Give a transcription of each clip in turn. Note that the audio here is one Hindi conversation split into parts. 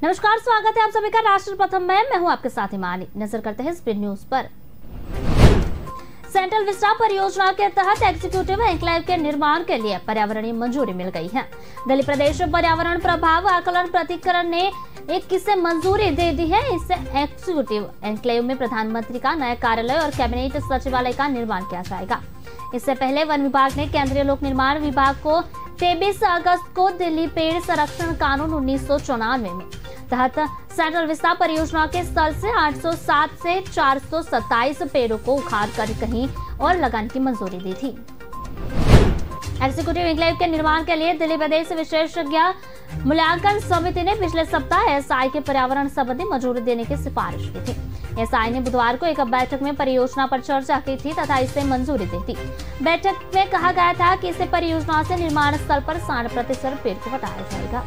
नमस्कार, स्वागत है आप सभी का राष्ट्र प्रथम में। मैं हूं आपके साथ हिमानी। नजर करते हैं स्पीड न्यूज पर। सेंट्रल विस्टा परियोजना के तहत एग्जीक्यूटिव एन्क्लेव के निर्माण के लिए पर्यावरणीय मंजूरी मिल गई है। दिल्ली प्रदेश पर्यावरण प्रभाव आकलन प्राधिकरण ने किसे मंजूरी दे दी है। इससे एग्जीक्यूटिव एन्क्लेव में प्रधानमंत्री का नया कार्यालय और कैबिनेट सचिवालय का निर्माण किया जाएगा। इससे पहले वन विभाग ने केंद्रीय लोक निर्माण विभाग को 23 अगस्त को दिल्ली पेड़ संरक्षण कानून 1994 में तहत सेंट्रल विस्टा परियोजना के स्थल से 807 से 427 पेड़ों को उखाड़ कर कहीं और लगाने की मंजूरी दी थी। एग्जीक्यूटिव एन्क्लेव के निर्माण के लिए दिल्ली प्रदेश विशेषज्ञ मूल्यांकन समिति ने पिछले सप्ताह एसआई के पर्यावरण संबंधी मंजूरी देने की सिफारिश की थी। एसआई ने बुधवार को एक बैठक में परियोजना पर चर्चा की थी तथा इसे मंजूरी दी थी। बैठक में कहा गया था कि इसे परियोजना से निर्माण स्थल पर 60% पेड़ को हटाया जाएगा।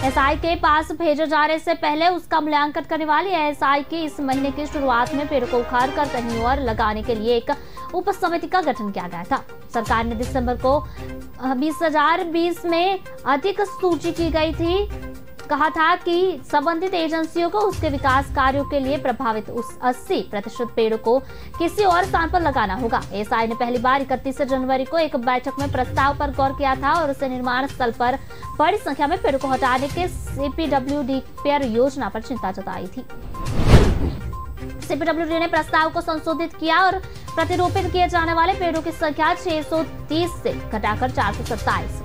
एसआई के पास भेजे जाने से पहले उसका मूल्यांकन करने वाली एसआई की इस महीने की शुरुआत में पेड़ को उखाड़ कर कहीं और लगाने के लिए एक उप समिति का गठन किया गया था। सरकार ने दिसंबर को 2020 में अधिक सूची की गई थी। कहा था कि संबंधित एजेंसियों को उसके विकास कार्यों के लिए प्रभावित उस 80% पेड़ों को किसी और स्थान पर लगाना होगा। एसआई ने पहली बार 31 जनवरी को एक बैठक में प्रस्ताव पर गौर किया था और उसे निर्माण स्थल पर बड़ी संख्या में पेड़ों को हटाने के सीपीडब्ल्यूडी योजना पर चिंता जताई थी। सीपीडब्ल्यूडी ने प्रस्ताव को संशोधित किया और प्रतिरोपित किए जाने वाले पेड़ों की संख्या 630 से घटाकर 427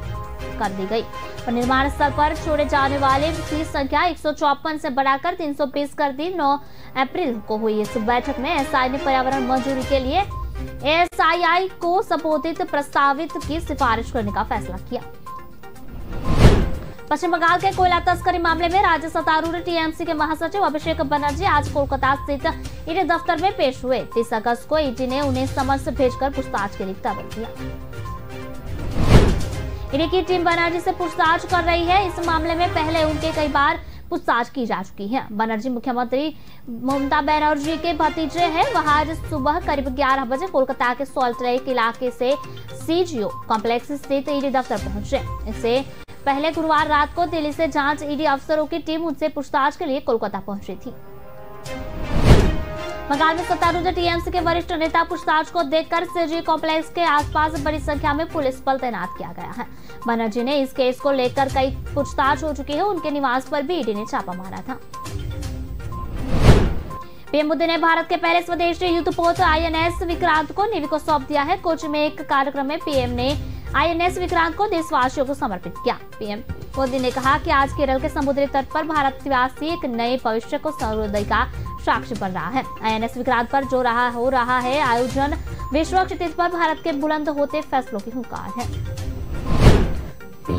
कर दी गई और निर्माण स्थल पर छोड़े जाने वाले की संख्या 154 से बढ़ाकर 320 कर दी। 9 अप्रैल को हुई इस बैठक में एसआई ने पर्यावरण मंजूरी के लिए एसआईआई को संबोधित प्रस्तावित की सिफारिश करने का फैसला किया। पश्चिम बंगाल के कोयला तस्करी मामले में राज्य सत्तारूढ़ टीएमसी के महासचिव अभिषेक बनर्जी आज कोलकाता स्थित ईडी दफ्तर में पेश हुए। 30 अगस्त को ईडी ने उन्हें समन्स भेजकर पूछताछ के लिए तलब किया। ईडी की टीम बनर्जी से पूछताछ कर रही है। इस मामले में पहले उनके कई बार पूछताछ की जा चुकी है। बनर्जी मुख्यमंत्री ममता बनर्जी के भतीजे हैं। वह आज सुबह करीब 11 बजे कोलकाता के सॉल्ट लेक इलाके से सीजीओ कॉम्प्लेक्स स्थित ईडी दफ्तर पहुंचे। इससे पहले गुरुवार रात को दिल्ली से जांच ईडी अफसरों की टीम उनसे पूछताछ के लिए कोलकाता पहुंची थी। बंगाल में सत्तारूढ़ टीएमसी के वरिष्ठ नेता पूछताछ को देखकर सीजी कॉम्प्लेक्स के आसपास बड़ी संख्या में पुलिस बल तैनात किया गया है। बनर्जी ने इस केस को लेकर कई पूछताछ हो चुकी है। उनके निवास पर भी ईडी ने छापा मारा था। पीएम मोदी ने भारत के पहले स्वदेशी युद्धपोत आईएनएस विक्रांत को नेवी को सौंप दिया है। कोच्चि में एक कार्यक्रम में पीएम ने आईएनएस विक्रांत को देशवासियों को समर्पित किया। पीएम मोदी ने कहा कि आज केरल के समुद्री तट पर भारतवासी एक नए भविष्य को सूर्योदय का साक्षी बन रहा है। आईएनएस विक्रांत पर जो हो रहा है आयोजन विश्व क्षितिज पर भारत के बुलंद होते फैसलों की हुंकार है।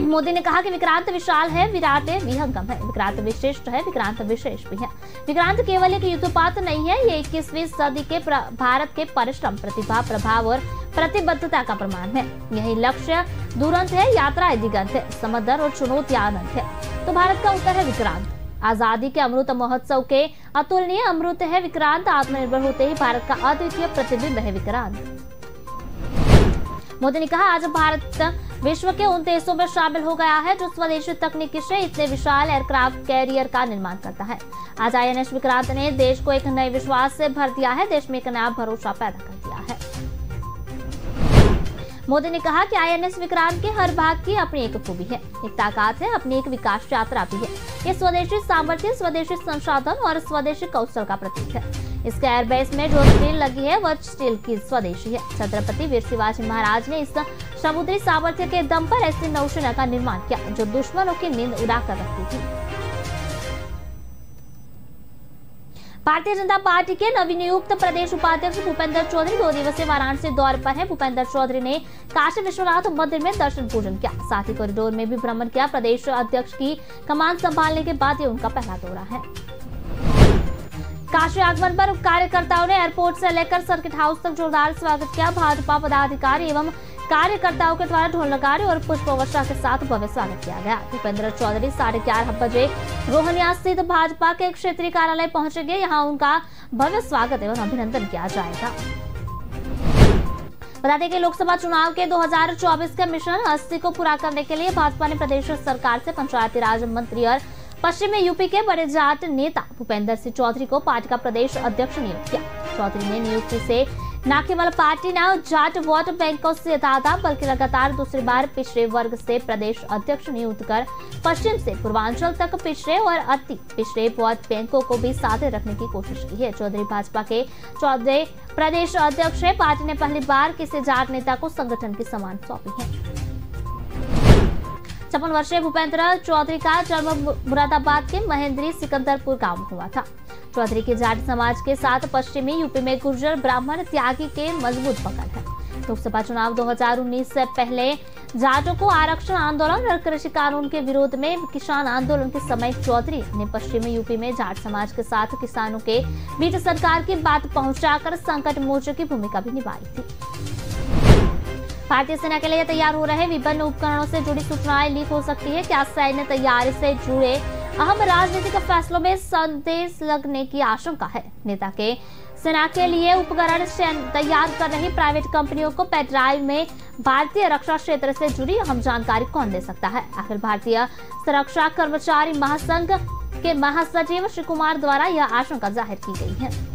मोदी ने कहा कि विक्रांत विशाल है, विराट है, विहंगम है, विक्रांत विशिष्ट है, विक्रांत विशेष भी है। विक्रांत केवल एक युद्धपात नहीं है, ये 21वीं सदी के भारत के परिश्रम, प्रतिभा, प्रभाव और प्रतिबद्धता का प्रमाण है। यही लक्ष्य दूरंत है, यात्रा दिगंत है, समंदर और चुनौतियां अनंत है। तो भारत का उत्तर है विक्रांत। आजादी के अमृत महोत्सव के अतुलनीय अमृत है विक्रांत। आत्मनिर्भर होते ही भारत का अद्वितीय प्रतिबिंब है विक्रांत। मोदी ने कहा आज भारत विश्व के उन देशों में शामिल हो गया है जो स्वदेशी तकनीकी से इतने विशाल एयरक्राफ्ट कैरियर का निर्माण करता है। आज आईएनएस विक्रांत ने देश को एक नए विश्वास से भर दिया है, देश में एक नया भरोसा पैदा कर दिया है। मोदी ने कहा कि आईएनएस विक्रांत के हर भाग की अपनी एक खूबी है, एक ताकत है, अपनी एक विकास यात्रा भी है। ये स्वदेशी सामर्थ्य, स्वदेशी संसाधन और स्वदेशी कौशल का प्रतीक है। इसके एयरबेस में जो स्टील लगी है वह स्टील की स्वदेशी है। छत्रपति वीर शिवाजी महाराज ने इस समुद्री सामर्थ्य के दम पर ऐसी नौसेना का निर्माण किया जो दुश्मनों की नींद उड़ाकर रखती थी। भारतीय जनता पार्टी के नवनियुक्त प्रदेश उपाध्यक्ष भूपेंद्र चौधरी 2 दिवसीय वाराणसी दौरे पर हैं। भूपेंद्र चौधरी ने काशी विश्वनाथ मंदिर में दर्शन पूजन किया, साथ ही कॉरिडोर में भी भ्रमण किया। प्रदेश अध्यक्ष की कमान संभालने के बाद ये उनका पहला दौरा है। काशी आगमन पर कार्यकर्ताओं ने एयरपोर्ट से लेकर सर्किट हाउस तक जोरदार स्वागत किया। भाजपा पदाधिकारी एवं कार्यकर्ताओं के द्वारा ढोल नगाड़े और पुष्प वर्षा के साथ भव्य स्वागत किया गया। भूपेंद्र चौधरी 11:30 बजे रोहनिया स्थित भाजपा के क्षेत्रीय कार्यालय पहुंचेंगे। यहाँ उनका भव्य स्वागत एवं अभिनंदन किया जाएगा। बता दें कि लोकसभा चुनाव के 2024 के मिशन 80 को पूरा करने के लिए भाजपा ने प्रदेश सरकार से पंचायती राज मंत्री और पश्चिमी यूपी के बड़े जाट नेता भूपेंद्र सिंह चौधरी को पार्टी का प्रदेश अध्यक्ष नियुक्त किया। चौधरी ने नियुक्ति से न केवल पार्टी ने जाट वोट बैंकों से ज्यादा बल्कि लगातार दूसरी बार पिछड़े वर्ग से प्रदेश अध्यक्ष नियुक्त कर पश्चिम से पूर्वांचल तक पिछड़े और अति पिछड़े वोट बैंकों को भी साथ रखने की कोशिश की है। चौधरी भाजपा के 14वें प्रदेश अध्यक्ष है। पार्टी ने पहली बार किसी जाट नेता को संगठन की सम्मान सौंपी है। 56 वर्षीय भूपेंद्र चौधरी का जन्म मुरादाबाद के महेंद्री सिकंदरपुर गांव में हुआ था। चौधरी के जाट समाज के साथ पश्चिमी यूपी में गुर्जर ब्राह्मण त्यागी के मजबूत पकड़ है। लोकसभा चुनाव 2019 से पहले जाटों को आरक्षण आंदोलन और कृषि कानून के विरोध में किसान आंदोलन के समय चौधरी ने पश्चिमी यूपी में जाट समाज के साथ किसानों के बीच सरकार की बात पहुंचाकर संकट मोर्चे की भूमिका भी निभाई थी। भारतीय सेना के लिए तैयार हो रहे विभिन्न उपकरणों से जुड़ी सूचनाएं लीक हो सकती है। क्या सैन्य तैयारी से जुड़े अहम राजनीतिक फैसलों में संदेश लगने की आशंका है। नेता के सेना के लिए उपकरण तैयार कर रही प्राइवेट कंपनियों को पेन ड्राइव में भारतीय रक्षा क्षेत्र से जुड़ी अहम जानकारी कौन दे सकता है। आखिर भारतीय सुरक्षा कर्मचारी महासंघ के महासचिव श्री कुमार द्वारा यह आशंका जाहिर की गई है।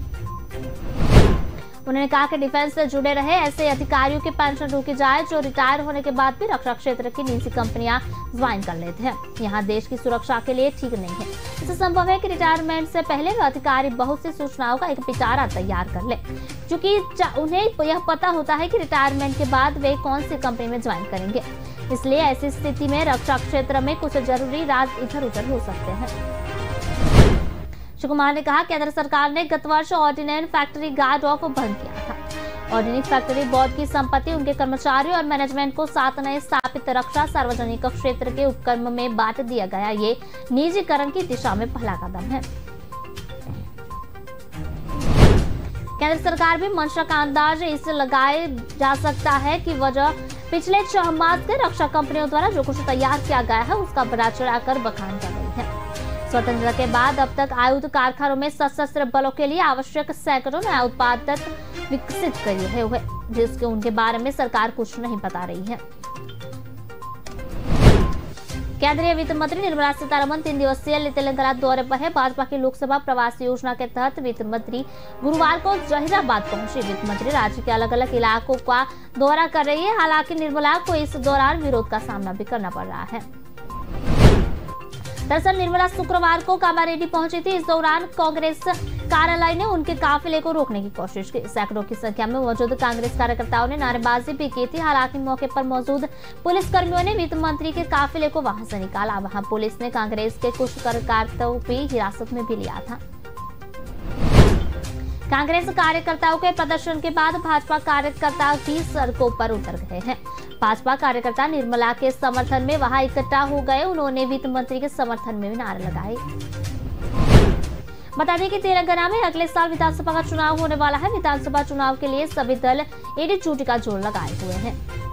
उन्होंने कहा कि डिफेंस से जुड़े रहे ऐसे अधिकारियों की पेंशन रोकी जाए जो रिटायर होने के बाद भी रक्षा क्षेत्र की निजी कंपनियां ज्वाइन कर लेते हैं। यहाँ देश की सुरक्षा के लिए ठीक नहीं है। इससे संभव है कि रिटायरमेंट से पहले वे अधिकारी बहुत सी सूचनाओं का एक पिटारा तैयार कर ले, क्योंकि उन्हें यह पता होता है कि रिटायरमेंट के बाद वे कौन सी कंपनी में ज्वाइन करेंगे। इसलिए ऐसी स्थिति में रक्षा क्षेत्र में कुछ जरूरी राज इधर उधर हो सकते हैं। श्री कुमार ने कहा केंद्र सरकार ने गत वर्ष ऑर्डिनेंस फैक्ट्री गार्ड ऑफ बंद किया था। ऑर्डिनेंस फैक्ट्री बोर्ड की संपत्ति उनके कर्मचारियों और मैनेजमेंट को 7 नए स्थापित रक्षा सार्वजनिक क्षेत्र के उपक्रम में बांट दिया गया। ये निजीकरण की दिशा में पहला कदम है। केंद्र सरकार भी मंशा का अंदाज इससे लगाया जा सकता है कि वजह पिछले 6 मास के रक्षा कंपनियों द्वारा जो कुछ तैयार किया गया है उसका बढ़ा चढ़ाकर बखान कर रही है। स्वतंत्रता के बाद अब तक आयुध कारखानों में सशस्त्र बलों के लिए आवश्यक सैकड़ों नया उत्पाद विकसित किए हुए जिसके उनके बारे में सरकार कुछ नहीं बता रही है। केंद्रीय वित्त मंत्री निर्मला सीतारमण 3 दिवसीय तेलंगाना दौरे पर है। भाजपा की लोकसभा प्रवास योजना के तहत वित्त मंत्री गुरुवार को जहीराबाद पहुंचे। वित्त मंत्री राज्य के अलग अलग इलाकों का दौरा कर रही है। हालांकि निर्मला को इस दौरान विरोध का सामना भी करना पड़ रहा है। दरअसल निर्मला शुक्रवार को कामारेड्डी पहुंची थी। इस दौरान कांग्रेस कार्यालय ने उनके काफिले को रोकने की कोशिश की। सैकड़ों की संख्या में मौजूद कांग्रेस कार्यकर्ताओं ने नारेबाजी भी की थी। हालांकि मौके पर मौजूद पुलिस कर्मियों ने वित्त मंत्री के काफिले को वहां से निकाला। वहां पुलिस ने कांग्रेस के कुछ कार्यकर्ताओं को भी हिरासत में भी लिया था। कांग्रेस कार्यकर्ताओं के प्रदर्शन के बाद भाजपा कार्यकर्ता भी सड़कों पर उतर गए हैं। भाजपा कार्यकर्ता निर्मला के समर्थन में वहां इकट्ठा हो गए। उन्होंने वित्त मंत्री के समर्थन में भी नारे लगाए। बता दें कि तेलंगाना में अगले साल विधानसभा का चुनाव होने वाला है। विधानसभा चुनाव के लिए सभी दल एडी चोटी का जोर लगाए हुए हैं।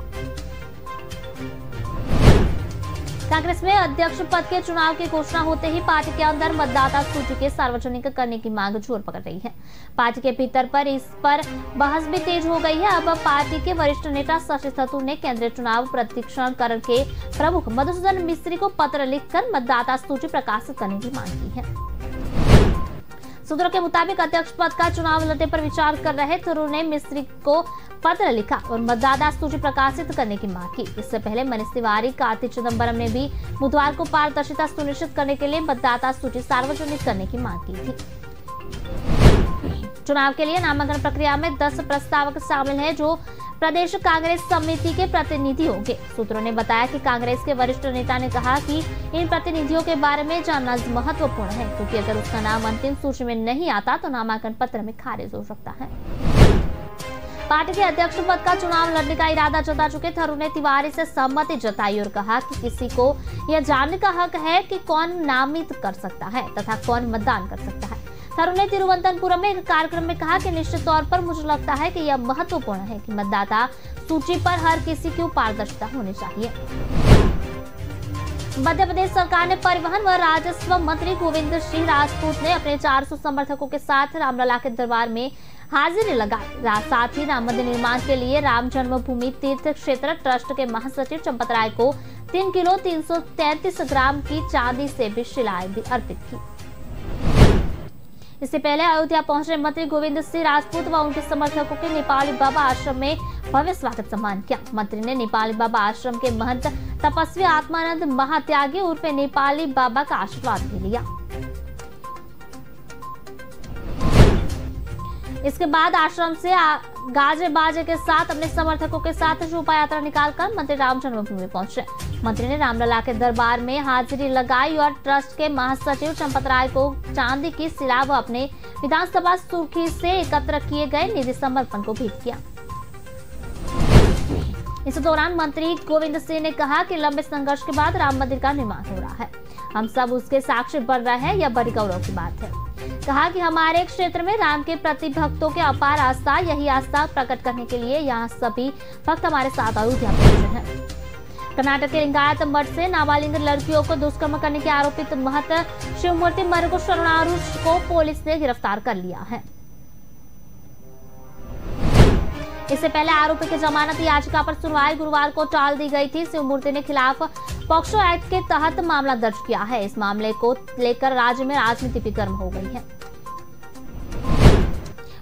कांग्रेस में अध्यक्ष पद के चुनाव की घोषणा होते ही पार्टी के अंदर मतदाता सूची के सार्वजनिक करने की मांग जोर पकड़ रही है। पार्टी के भीतर पर इस पर बहस भी तेज हो गई है। अब पार्टी के वरिष्ठ नेता शशि थरूर ने केंद्रीय चुनाव प्राधिकरण के प्रमुख मधुसूदन मिस्त्री को पत्र लिखकर मतदाता सूची प्रकाशित करने की मांग की है। सूत्रों के मुताबिक अध्यक्ष पद का चुनाव लड़ने पर विचार कर रहे थरूर ने मिस्त्री को पत्र लिखा और मतदाता सूची प्रकाशित करने की मांग की। इससे पहले मनीष तिवारी, कार्ति चिदम्बरम ने भी बुधवार को पारदर्शिता सुनिश्चित करने के लिए मतदाता सूची सार्वजनिक करने की मांग की थी। चुनाव के लिए नामांकन प्रक्रिया में 10 प्रस्तावक शामिल हैं जो प्रदेश कांग्रेस समिति के प्रतिनिधि होंगे। सूत्रों ने बताया कि कांग्रेस के वरिष्ठ नेता ने कहा कि इन प्रतिनिधियों के बारे में जानना महत्वपूर्ण है, क्योंकि अगर उसका नाम अंतिम सूची में नहीं आता तो नामांकन पत्र में खारिज हो सकता है। पार्टी के अध्यक्ष पद का चुनाव लड़ने का इरादा जता चुके थरूर ने तिवारी से सहमति जताई और कहा कि किसी को यह जानने का हक है कि कौन नामित कर सकता है तथा कौन मतदान कर सकता है। थरूर ने तिरुवनंतपुरम में एक कार्यक्रम में कहा कि निश्चित तौर पर मुझे लगता है कि यह महत्वपूर्ण है कि मतदाता सूची पर हर किसी की पारदर्शिता होनी चाहिए। मध्य प्रदेश सरकार ने परिवहन व राजस्व मंत्री गोविंद सिंह राजपूत ने अपने 400 समर्थकों के साथ रामलला के दरबार में हाजिरी लगाई। साथ ही राम मंदिर निर्माण के लिए राम जन्मभूमि तीर्थ क्षेत्र ट्रस्ट के महासचिव चंपत राय को 3 किलो 333 ग्राम की चांदी से भी शिलाएं भी अर्पित की। इससे पहले अयोध्या पहुंचे मंत्री गोविंद सिंह राजपूत व उनके समर्थकों के नेपाली बाबा आश्रम में भव्य स्वागत सम्मान किया। मंत्री ने नेपाली बाबा आश्रम के महंत तपस्वी आत्मानंद महात्यागी उर्फ नेपाली बाबा का आशीर्वाद भी लिया। इसके बाद आश्रम से गाजे बाजे के साथ अपने समर्थकों के साथ शोभा यात्रा निकालकर मंत्री राम जन्मभूमि पहुंचे। मंत्री ने रामलला के दरबार में हाजिरी लगाई और ट्रस्ट के महासचिव चंपत राय को चांदी की सिला व अपने विधानसभा सुर्खी से एकत्र किए गए निधि समर्पण को भेंट किया। इस दौरान मंत्री गोविंद सिंह ने कहा कि लंबे संघर्ष के बाद राम मंदिर का निर्माण हो रहा है, हम सब उसके साक्षी बन रहे हैं, यह बड़ी गौरव की बात है। कहा कि हमारे क्षेत्र में राम के प्रति भक्तों के अपार आस्था, यही आस्था प्रकट करने के लिए यहाँ सभी भक्त हमारे साथ अयोध्या पहुंचे हैं। कर्नाटक के लिंगायत मठ से नाबालिग लड़कियों को दुष्कर्म करने के आरोपित महंत शिवमूर्ति मर्ग को शरणारूष को पुलिस ने गिरफ्तार कर लिया है। इससे पहले आरोपी की जमानत याचिका पर सुनवाई गुरुवार को टाल दी गई थी। शिवमूर्ति ने खिलाफ पॉक्सो एक्ट के तहत मामला दर्ज किया है। इस मामले को लेकर राज्य में राजनीति भी गर्म हो गई है।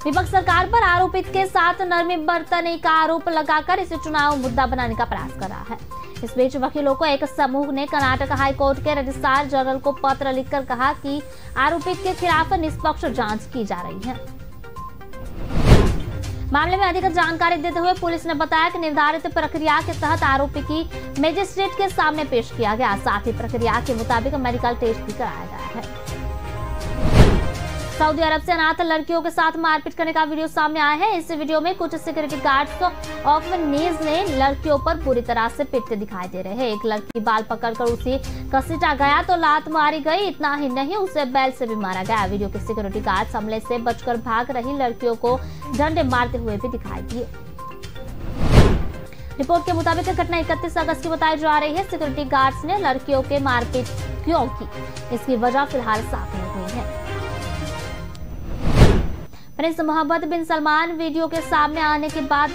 विपक्ष सरकार पर आरोपित के साथ नरमी बरतने का आरोप लगाकर इसे चुनाव मुद्दा बनाने का प्रयास कर रहा है। इस बीच वकीलों को एक समूह ने कर्नाटक हाई कोर्ट के रजिस्ट्रार जनरल को पत्र लिखकर कहा कि आरोपित के खिलाफ निष्पक्ष जांच की जा रही है। मामले में अधिक जानकारी देते हुए पुलिस ने बताया कि निर्धारित प्रक्रिया के तहत आरोपी की मजिस्ट्रेट के सामने पेश किया गया, साथ ही प्रक्रिया के मुताबिक मेडिकल टेस्ट भी कराया गया है। सऊदी अरब से अनाथ लड़कियों के साथ मारपीट करने का वीडियो सामने आया है। इस वीडियो में कुछ सिक्योरिटी गार्ड्स ऑफ नीज ने लड़कियों पर पूरी तरह से पिटते दिखाई दे रहे हैं। एक लड़की बाल पकड़कर उसे घसीटा गया तो लात मारी गई। इतना ही नहीं, उसे बैल से भी मारा गया। वीडियो के सिक्योरिटी गार्ड्स हमले से बचकर भाग रही लड़कियों को डंडे मारते हुए भी दिखाई दिए। रिपोर्ट के मुताबिक घटना 31 अगस्त की बताई जा रही है। सिक्योरिटी गार्ड्स ने लड़कियों के मारपीट क्यों की, इसकी वजह फिलहाल साफ नहीं हुई है। प्रिंस मोहम्मद बिन सलमान वीडियो के सामने आने के बाद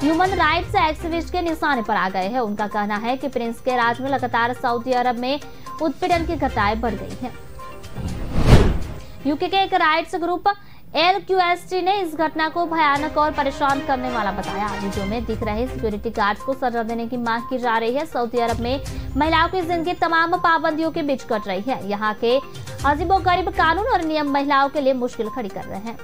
ह्यूमन राइट्स एक्टिविस्ट के निशाने पर आ गए हैं। उनका कहना है कि प्रिंस के राज में लगातार सऊदी अरब में उत्पीड़न की घटनाएं बढ़ गई हैं। यूके के एक राइट्स ग्रुप LQST ने इस घटना को भयानक और परेशान करने वाला बताया। वीडियो में दिख रहे सिक्योरिटी गार्ड्स को सजा देने की मांग की जा रही है। सऊदी अरब में महिलाओं की जिंदगी तमाम पाबंदियों के बीच कट रही है। यहाँ के अजीबोगरीब कानून और नियम महिलाओं के लिए मुश्किल खड़ी कर रहे हैं।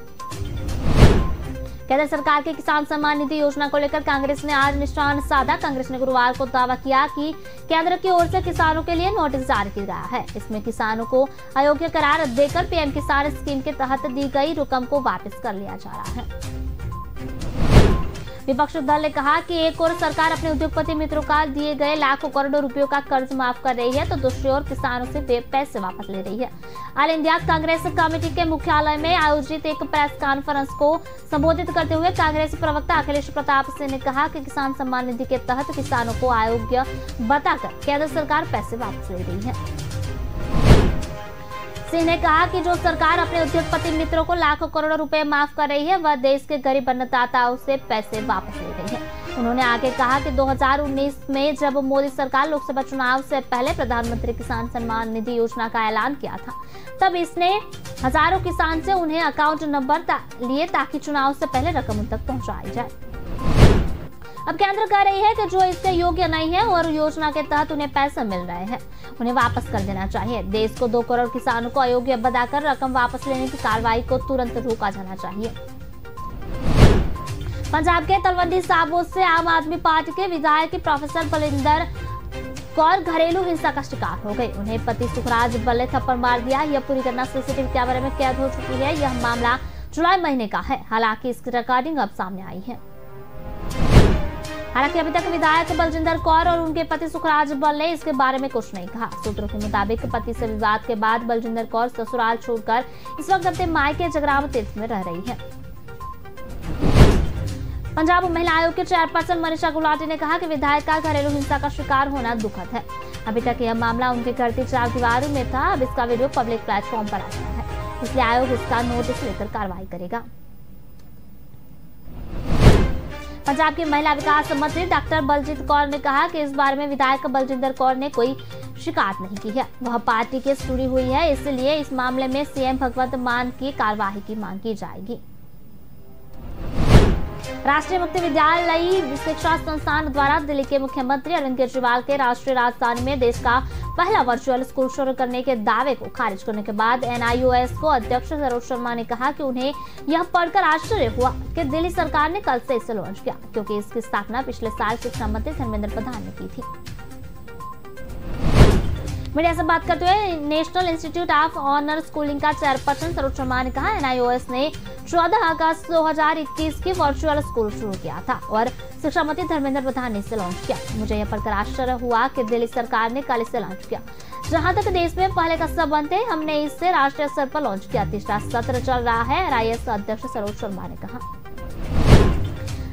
केंद्र सरकार की किसान सम्मान निधि योजना को लेकर कांग्रेस ने आज निशान साधा। कांग्रेस ने गुरुवार को दावा किया कि केंद्र की ओर से किसानों के लिए नोटिस जारी किया गया है। इसमें किसानों को अयोग्य करार देकर पीएम किसान स्कीम के तहत दी गई रकम को वापस कर लिया जा रहा है। विपक्षी दल ने कहा कि एक ओर सरकार अपने उद्योगपति मित्रों का दिए गए लाखों करोड़ों रुपयों का कर्ज माफ कर रही है तो दूसरी ओर किसानों से पैसे वापस ले रही है। ऑल इंडिया कांग्रेस कमेटी के मुख्यालय में आयोजित एक प्रेस कॉन्फ्रेंस को संबोधित करते हुए कांग्रेस प्रवक्ता अखिलेश प्रताप सिंह ने कहा कि किसान सम्मान निधि के तहत किसानों को अयोग्य बताकर केंद्र सरकार पैसे वापस ले रही है। सिंह ने कहा कि जो सरकार अपने उद्योगपति मित्रों को लाखों करोड़ों रुपए माफ कर रही है वह देश के गरीब अन्नदाताओं से पैसे वापस ले रही है। उन्होंने आगे कहा कि 2019 में जब मोदी सरकार लोकसभा चुनाव से पहले प्रधानमंत्री किसान सम्मान निधि योजना का ऐलान किया था, तब इसने हजारों किसान से उन्हें अकाउंट नंबर लिए ताकि चुनाव से पहले रकम उन तक पहुंचाई जाए। अब केंद्र कह रही है कि जो इसके योग्य नहीं है और योजना के तहत उन्हें पैसे मिल रहे हैं उन्हें वापस कर देना चाहिए। देश को 2 करोड़ किसानों को अयोग्य बताकर रकम वापस लेने की कार्रवाई को तुरंत रोका जाना चाहिए। पंजाब के तलवंडी साबो से आम आदमी पार्टी के विधायक प्रोफेसर बलजिंदर कौर घरेलू हिंसा का शिकार हो गए। उन्हें पति सुखराज बल्ले थप्पड़ मार दिया। यह पूरी घटना सीसीटीवी कैमरे में कैद हो चुकी है। यह मामला जुलाई महीने का है। हालांकि इसकी रिकॉर्डिंग अब सामने आई है। हालांकि अभी तक विधायक बलजिंदर कौर और उनके पति सुखराज बल ने इसके बारे में कुछ नहीं कहा। सूत्रों के मुताबिक पति से विवाद के बाद बलजिंदर कौर ससुराल छोड़कर इस वक्त अपने मायके जगराम तीर्थ में रह रही है। पंजाब महिला आयोग के चेयरपर्सन मनीषा गुलाटी ने कहा कि विधायक का घरेलू हिंसा का शिकार होना दुखद है। अभी तक यह मामला उनके घर की 4 दीवारों में था। अब इसका वीडियो पब्लिक प्लेटफॉर्म पर आ गया है, इसलिए आयोग इसका नोटिस लेकर कार्रवाई करेगा। पंजाब की महिला विकास मंत्री डॉक्टर बलजीत कौर ने कहा कि इस बारे में विधायक बलजिंदर कौर ने कोई शिकायत नहीं की है। वह पार्टी की जुड़ी हुई है, इसलिए इस मामले में सीएम भगवंत मान की कार्यवाही की मांग की जाएगी। राष्ट्रीय मुक्त विद्यालयी शिक्षा संस्थान द्वारा दिल्ली के मुख्यमंत्री अरविंद केजरीवाल के राष्ट्रीय राजधानी में देश का पहला वर्चुअल स्कूल शुरू करने के दावे को खारिज करने के बाद NIOS को अध्यक्ष सरोज शर्मा ने कहा कि उन्हें यह पढ़कर आश्चर्य हुआ कि दिल्ली सरकार ने कल से इसे लॉन्च किया, क्योंकि इसकी स्थापना पिछले साल शिक्षा मंत्री धर्मेंद्र प्रधान ने की थी। मीडिया से बात करते हुए नेशनल इंस्टीट्यूट ऑफ ऑनर स्कूलिंग का चेयरपर्सन सरोज शर्मा ने कहा, NIOS ने 14 अगस्त 2021 की वर्चुअल स्कूल शुरू किया था और शिक्षा मंत्री धर्मेंद्र प्रधान ने इसे लॉन्च किया। मुझे यह पढ़कर आश्चर्य हुआ कि दिल्ली सरकार ने कल इसे लॉन्च किया। जहां तक देश में पहले का संबंध है, हमने इसे राष्ट्रीय स्तर पर लॉन्च किया। तीसरा सत्र चल रहा है, NIOS अध्यक्ष सरोज शर्मा ने कहा।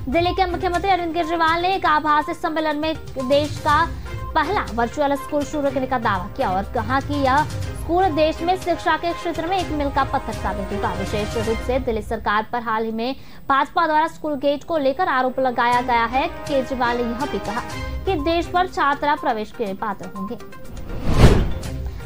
दिल्ली के मुख्यमंत्री अरविंद केजरीवाल ने एक आभासी सम्मेलन में देश का पहला वर्चुअल स्कूल शुरू करने का दावा किया और कहा कि यह स्कूल देश में शिक्षा के क्षेत्र में एक मील का पत्थर साबित होगा। विशेष रूप से दिल्ली सरकार पर हाल ही में भाजपा द्वारा स्कूल गेट को लेकर आरोप लगाया गया है। केजरीवाल ने यह भी कहा कि देश पर छात्र प्रवेश के पात्र होंगे।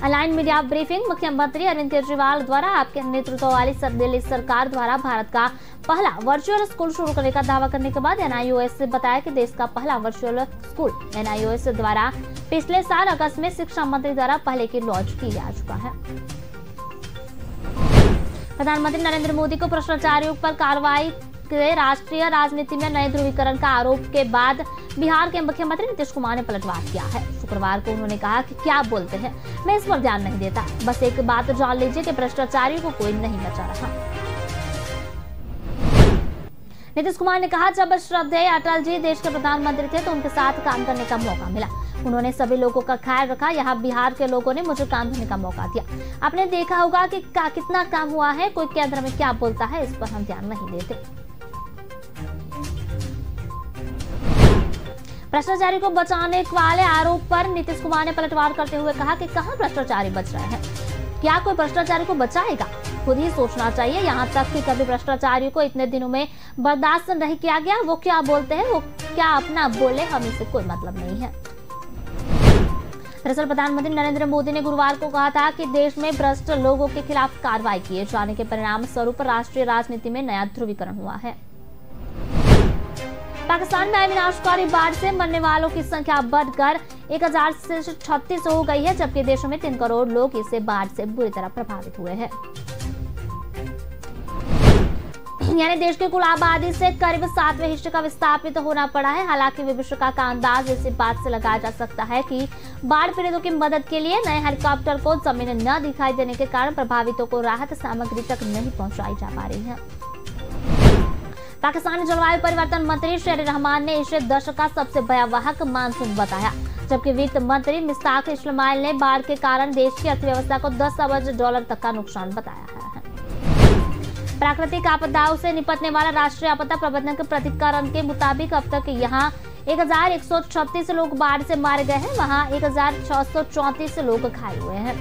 Online media briefing. मुख्यमंत्री अरविंद केजरीवाल द्वारा आपके नेतृत्व वाली दिल्ली सरकार द्वारा भारत का पहला वर्चुअल स्कूल शुरू करने का दावा करने के बाद NIOS से बताया कि देश का पहला वर्चुअल स्कूल NIOS द्वारा पिछले साल अगस्त में शिक्षा मंत्री द्वारा पहले की लॉन्च की जा चुका है। प्रधानमंत्री नरेंद्र मोदी को भ्रष्टाचारियों पर कार्रवाई के राष्ट्रीय राजनीति में नए ध्रुवीकरण का आरोप के बाद बिहार के मुख्यमंत्री नीतीश कुमार ने पलटवार किया है। शुक्रवार को उन्होंने कहा कि क्या बोलते हैं, मैं इस पर ध्यान नहीं देता, बस एक बात जान लीजिए कि भ्रष्टाचारियों को कोई नहीं बचा रहा। नीतीश कुमार ने कहा, जब श्रद्धेय अटल जी देश के प्रधानमंत्री थे तो उनके साथ काम करने का मौका मिला। उन्होंने सभी लोगों का ख्याल रखा। यहाँ बिहार के लोगों ने मुझे काम करने का मौका दिया। आपने देखा होगा कि कितना काम हुआ है, कोई केंद्र में क्या बोलता है, इस पर हम ध्यान नहीं देते। भ्रष्टाचारी को बचाने वाले आरोप पर नीतीश कुमार ने पलटवार करते हुए कहा कि कहां भ्रष्टाचारी बच रहे हैं, क्या कोई भ्रष्टाचारी को बचाएगा? खुद ही सोचना चाहिए। यहाँ तक कि कभी भ्रष्टाचारियों को इतने दिनों में बर्दाश्त नहीं किया गया। वो क्या बोलते हैं, वो क्या अपना बोले, हमें से कोई मतलब नहीं है। दरअसल प्रधानमंत्री नरेंद्र मोदी ने गुरुवार को कहा था कि देश में भ्रष्ट लोगों के खिलाफ कार्रवाई किए जाने के परिणाम स्वरूप राष्ट्रीय राजनीति में नया ध्रुवीकरण हुआ है। पाकिस्तान में आई विनाशकारी बाढ़ से मरने वालों की संख्या बढ़कर 1036 हो गई है, जबकि देशों में 3 करोड़ लोग इस बाढ़ से बुरी तरह प्रभावित हुए हैं। यानी देश की कुल आबादी से करीब 7वें हिस्से का विस्थापित होना पड़ा है। हालांकि विभीषिका का अंदाज इसी बात से लगाया जा सकता है कि बाढ़ पीड़ितों की मदद के लिए नए हेलीकॉप्टर को जमीन न दिखाई देने के कारण प्रभावितों को राहत सामग्री तक नहीं पहुंचाई जा पा रही है। पाकिस्तानी जलवायु परिवर्तन मंत्री शेर रहमान ने इसे दशक का सबसे भयावह मानसून बताया, जबकि वित्त मंत्री मिस्ताक इस्माइल ने बाढ़ के कारण देश की अर्थव्यवस्था को 10 अरब डॉलर तक का नुकसान बताया है। प्राकृतिक आपदाओं से निपटने वाला राष्ट्रीय आपदा प्रबंधन के प्राधिकरण के मुताबिक अब तक यहाँ 1136 लोग बाढ़ से मारे गए हैं, वहाँ 1634 लोग घायल हुए हैं।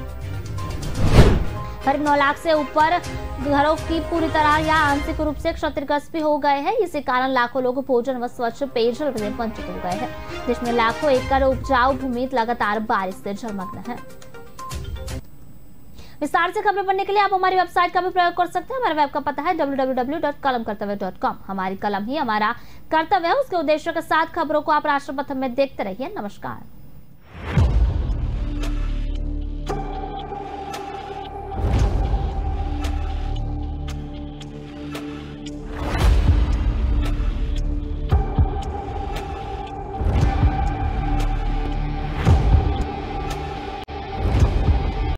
करीब 9 लाख से ऊपर घरों की पूरी तरह या आंशिक रूप से क्षतिग्रस्त भी हो गए हैं। इसी कारण लाखों लोग भोजन व स्वच्छ पेयजल से वंचित हो गए हैं। देश में लाखों एकड़ उपजाऊ भूमि लगातार बारिश से जलमग्न है। विस्तार से खबरें पढ़ने के लिए आप हमारी वेबसाइट का भी प्रयोग कर सकते हैं। हमारे वेब का पता है www.kalamkartavya.com। हमारी कलम ही हमारा कर्तव्य है। उसके उद्देश्य के साथ खबरों को आप राष्ट्रपथ में देखते रहिए। नमस्कार।